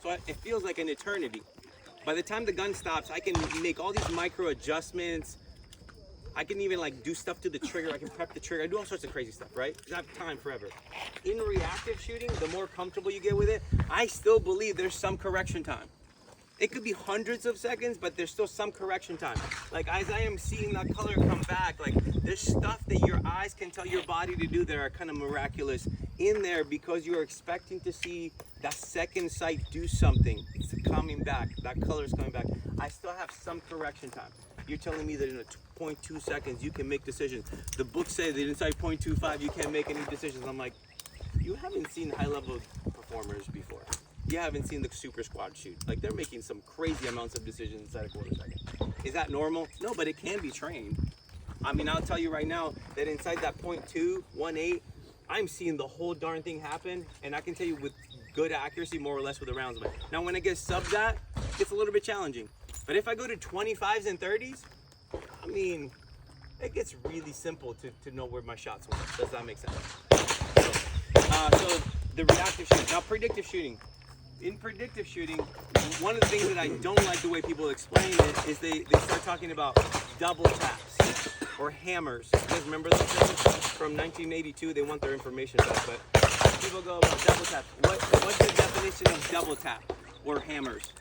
So it feels like an eternity. By the time the gun stops, I can make all these micro adjustments. I can even like do stuff to the trigger. I can prep the trigger. I do all sorts of crazy stuff, right? I have time forever. In reactive shooting, the more comfortable you get with it, I still believe there's some correction time. It could be hundreds of seconds, but there's still some correction time. Like as I am seeing that color come back, like there's stuff that your eyes can tell your body to do that are kind of miraculous in there because you are expecting to see that second sight do something. It's coming back, that color is coming back. I still have some correction time. You're telling me that in a 0.2 seconds you can make decisions. The book says that inside 0.25 you can't make any decisions. I'm like, you haven't seen high level performers before. You haven't seen the super squad shoot. Like they're making some crazy amounts of decisions inside a quarter second. Is that normal? No, but it can be trained. I mean, I'll tell you right now that inside that 0.218, I'm seeing the whole darn thing happen, and I can tell you with good accuracy, more or less with the rounds. Now, when I get sub that, it's a little bit challenging. But if I go to 25s and 30s, I mean, it gets really simple to know where my shots went. Does that make sense? So the reactive shooting. Now, predictive shooting. In predictive shooting, one of the things that I don't like the way people explain it is they start talking about double taps or hammers. You guys remember those things? From 1982, they want their information back, but people go about double tap. What's the definition of double tap or hammers?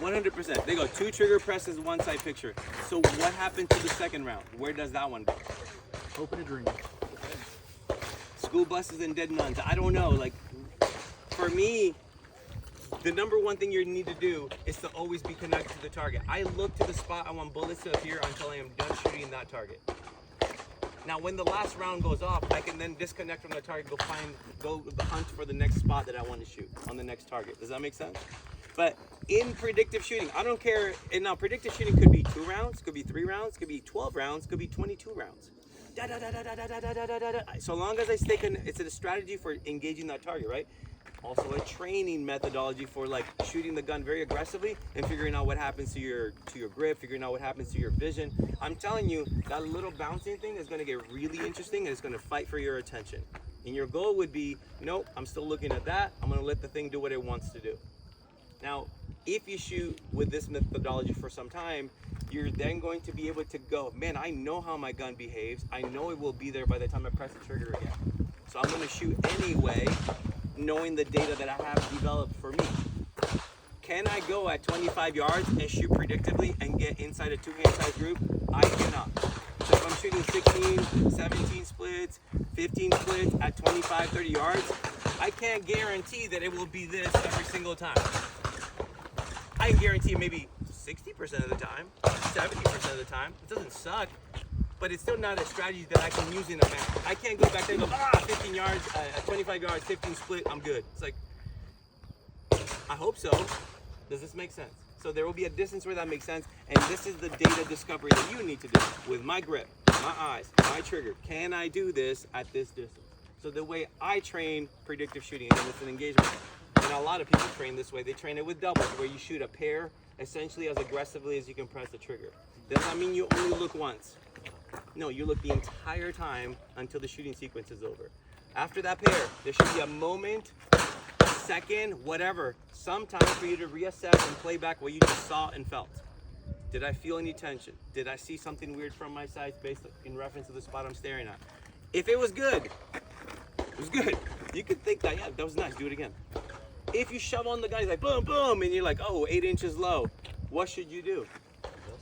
100%. They go 2 trigger presses, 1 side picture. So what happened to the second round? Where does that one go? Open a dream. School buses and dead nuns. I don't know. Like, for me, the number one thing you need to do is to always be connected to the target. I look to the spot I want bullets to appear until I am done shooting that target. Now, when the last round goes off, I can then disconnect from the target, go hunt for the next spot that I want to shoot on the next target. Does that make sense? But in predictive shooting, I don't care. And now, predictive shooting could be 2 rounds, could be 3 rounds, could be 12 rounds, could be 22 rounds. So long as I stay connected, it's a strategy for engaging that target, right? Also a training methodology for like shooting the gun very aggressively and figuring out what happens to your grip, figuring out what happens to your vision. I'm telling you, that little bouncing thing is going to get really interesting and it's going to fight for your attention. And your goal would be, nope, I'm still looking at that. I'm going to let the thing do what it wants to do. Now, if you shoot with this methodology for some time, you're then going to be able to go, man, I know how my gun behaves. I know it will be there by the time I press the trigger again. So I'm going to shoot anyway, knowing the data that I have developed for me. Can I go at 25 yards and shoot predictively and get inside a 2-hand size group? I cannot. So if I'm shooting 16, 17 splits, 15 splits at 25, 30 yards, I can't guarantee that it will be this every single time. I can guarantee maybe 60% of the time, 70% of the time. It doesn't suck, but it's still not a strategy that I can use in a match. I can't go back there and go, 15 yards, 25 yards, 15 split, I'm good. It's like, I hope so. Does this make sense? So there will be a distance where that makes sense, and this is the data discovery that you need to do with my grip, my eyes, my trigger. Can I do this at this distance? So the way I train predictive shooting, and it's an engagement, and a lot of people train this way. They train it with doubles, where you shoot a pair essentially as aggressively as you can press the trigger. Does that mean you only look once? No, you look the entire time until the shooting sequence is over. After that pair, there should be a moment, a second, whatever, some time for you to reassess and play back what you just saw and felt. Did I feel any tension? Did I see something weird from my sights based in reference to the spot I'm staring at? If it was good, it was good. You could think that, yeah, that was nice, do it again. If you shove on the guy, he's like, boom, boom, and you're like, oh, 8 inches low, what should you do?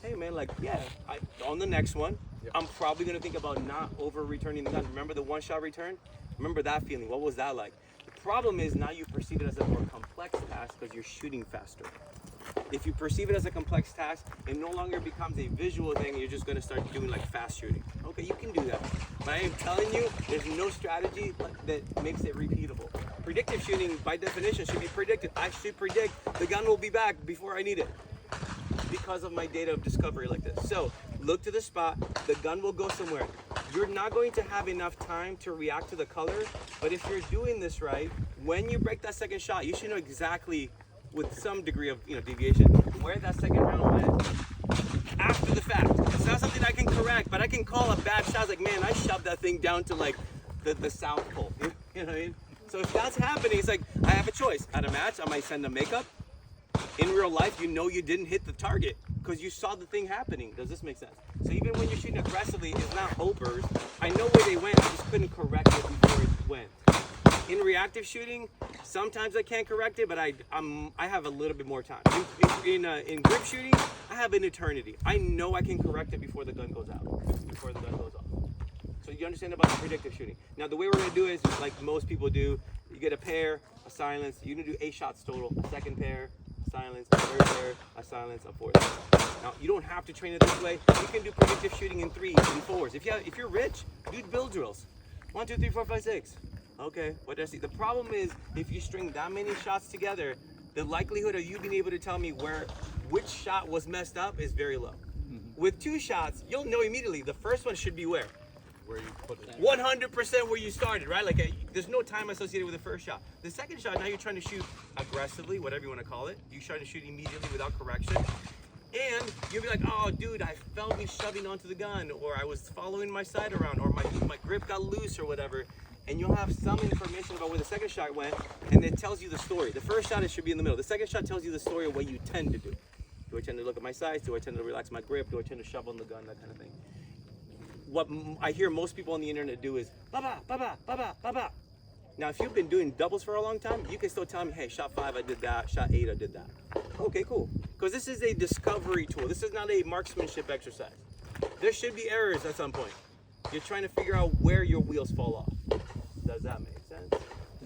Hey, man, like, yeah, on the next one, I'm probably going to think about not over-returning the gun. Remember the one-shot return? Remember that feeling. What was that like? The problem is now you perceive it as a more complex task because you're shooting faster. If you perceive it as a complex task, it no longer becomes a visual thing. You're just going to start doing like fast shooting. Okay, you can do that. But I am telling you, there's no strategy that makes it repeatable. Predictive shooting, by definition, should be predicted. I should predict the gun will be back before I need it because of my data of discovery like this. So look to the spot, the gun will go somewhere. You're not going to have enough time to react to the color, but if you're doing this right, when you break that second shot, you should know exactly, with some degree of deviation, where that second round went after the fact. It's not something I can correct, but I can call a bad shot like, man, I shoved that thing down to like the South Pole. You know what I mean? So if that's happening, it's like, I have a choice. At a match, I might send them makeup. In real life, you know you didn't hit the target because you saw the thing happening. Does this make sense? So even when you're shooting aggressively, it's not hopers. I know where they went, I just couldn't correct it before it went. In reactive shooting, sometimes I can't correct it, but I have a little bit more time. In grip shooting, I have an eternity. I know I can correct it before the gun goes out, before the gun goes off. So you understand about the predictive shooting. Now the way we're gonna do is like most people do. You get a pair, a silence. You're gonna do 8 shots total. A second pair, a silence. A third pair, a silence. A fourth. Now you don't have to train it this way. You can do predictive shooting in 3s and 4s. If you're rich, do build drills. 1, 2, 3, 4, 5, 6. Okay, what did I see? The problem is if you string that many shots together, the likelihood of you being able to tell me which shot was messed up is very low. With 2 shots, you'll know immediately. The first one should be where you put it. 100% where you started, right? Like there's no time associated with the first shot. The second shot, now you're trying to shoot aggressively, whatever you want to call it. You're trying to shoot immediately without correction. And you'll be like, oh, dude, I felt me shoving onto the gun, or I was following my sight around, or my grip got loose, or whatever. And you'll have some information about where the second shot went, and it tells you the story. The first shot, it should be in the middle. The second shot tells you the story of what you tend to do. Do I tend to look at my sights? Do I tend to relax my grip? Do I tend to shove on the gun? That kind of thing. What I hear most people on the internet do is, ba-ba, ba-ba, ba-ba, ba-ba. Now, if you've been doing doubles for a long time, you can still tell me, hey, shot 5, I did that. Shot 8, I did that. Okay, cool. Because this is a discovery tool. This is not a marksmanship exercise. There should be errors at some point. You're trying to figure out where your wheels fall off. Does that make sense?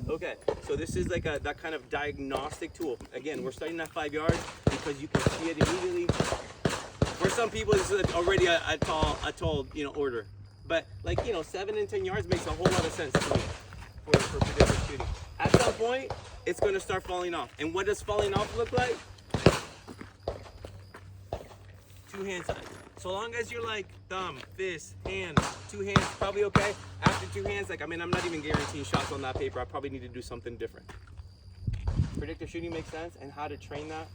Okay, so this is like that kind of diagnostic tool. Again, we're starting at 5 yards because you can see it immediately. For some people, this is already a tall order. But 7 and 10 yards makes a whole lot of sense to me for predictive shooting. At some point, it's going to start falling off. And what does falling off look like? 2 hand size. So long as you're like thumb, fist, hand, 2 hands, probably okay. After 2 hands, I'm not even guaranteeing shots on that paper. I probably need to do something different. Predictive shooting makes sense, and how to train that.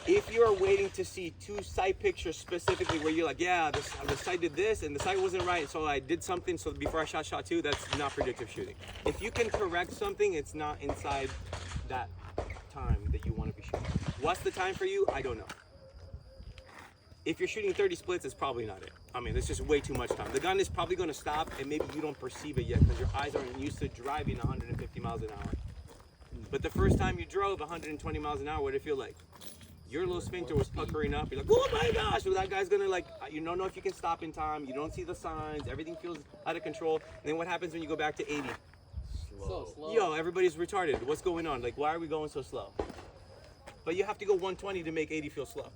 If you're waiting to see 2 sight pictures specifically where you're like, yeah, the sight did this and the sight wasn't right, so I did something, so before I shot 2, that's not predictive shooting. If you can correct something, it's not inside that time that you want to be shooting. What's the time for you? I don't know. If you're shooting 30 splits, it's probably not it. It's just way too much time. The gun is probably going to stop, and maybe you don't perceive it yet because your eyes aren't used to driving 150 miles an hour. But the first time you drove 120 miles an hour, what did it feel like? Your little sphincter was puckering up. You're like, oh my gosh, well, that guy's going to you don't know if you can stop in time. You don't see the signs. Everything feels out of control. And then what happens when you go back to 80? Slow. Yo, everybody's retarded. What's going on? Why are we going so slow? But you have to go 120 to make 80 feel slow.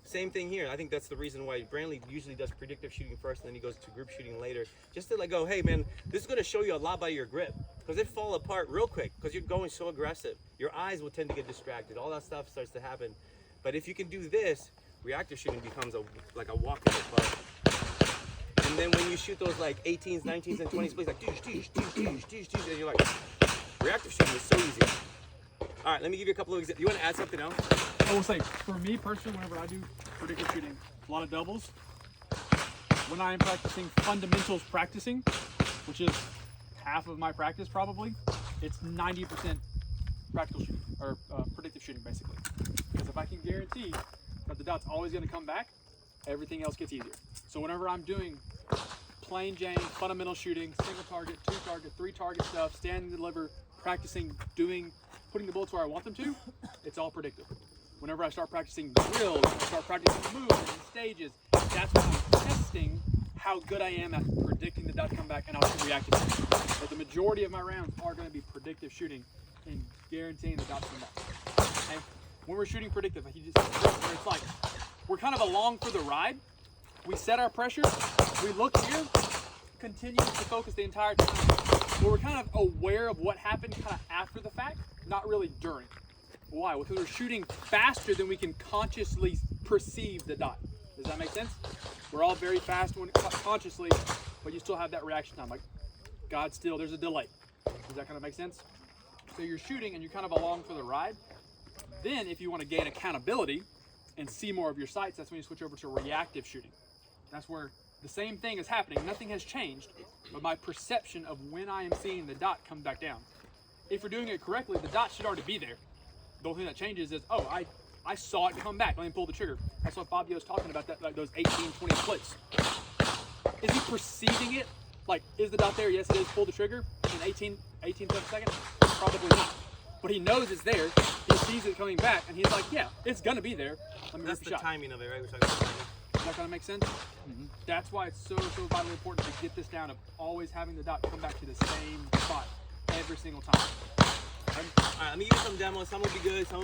Same thing here. I think that's the reason why Brantley usually does predictive shooting first, and then he goes to group shooting later. Just to go, hey man, this is going to show you a lot about your grip, because it fall apart real quick because you're going so aggressive. Your eyes will tend to get distracted. All that stuff starts to happen. But if you can do this, reactive shooting becomes like a walk in the park. And then when you shoot those 18s, 19s, and 20s, it's like and you're like, reactive shooting is so easy. All right, let me give you a couple of examples. You want to add something else? I will say, for me personally, whenever I do predictive shooting, a lot of doubles, when I am practicing fundamentals practicing, which is half of my practice probably, it's 90% practical shooting, or predictive shooting basically. Because if I can guarantee that the dot's always going to come back, everything else gets easier. So whenever I'm doing plain Jane, fundamental shooting, single target, 2 target, 3 target stuff, stand and deliver, practicing, putting the bullets where I want them to, it's all predictive. Whenever I start practicing drills, I start practicing moves and stages, that's when I'm testing how good I am at predicting the dot come back, and I'll shoot reactive shooting. But the majority of my rounds are going to be predictive shooting and guaranteeing the dot come back. Okay? When we're shooting predictive, it's like we're kind of along for the ride. We set our pressure, we look here, continue to focus the entire time. But we're kind of aware of what happened kind of after the fact, not really during. Why? Because we're shooting faster than we can consciously perceive the dot. Does that make sense? We're all very fast consciously, but you still have that reaction time. There's a delay. Does that kind of make sense? So you're shooting and you're kind of along for the ride. Then if you want to gain accountability and see more of your sights, that's when you switch over to reactive shooting. That's where the same thing is happening. Nothing has changed, but my perception of when I am seeing the dot come back down. If you're doing it correctly, the dot should already be there. The only thing that changes is, oh, I saw it come back. Let me pull the trigger. That's what Fabio was talking about, that like those 18, 20 clicks. Is he perceiving it? Like, is the dot there? Yes, it is. Pull the trigger in 18 seconds? Probably not. But he knows it's there. He sees it coming back, and he's like, yeah, it's going to be there. Let me That's rip the a shot. timing of it, right? We're talking about timing. Is that going to make sense? That's why it's so vitally important to get this down of always having the dot come back to the same spot every single time. All right, let me give you some demos. Some will be good, some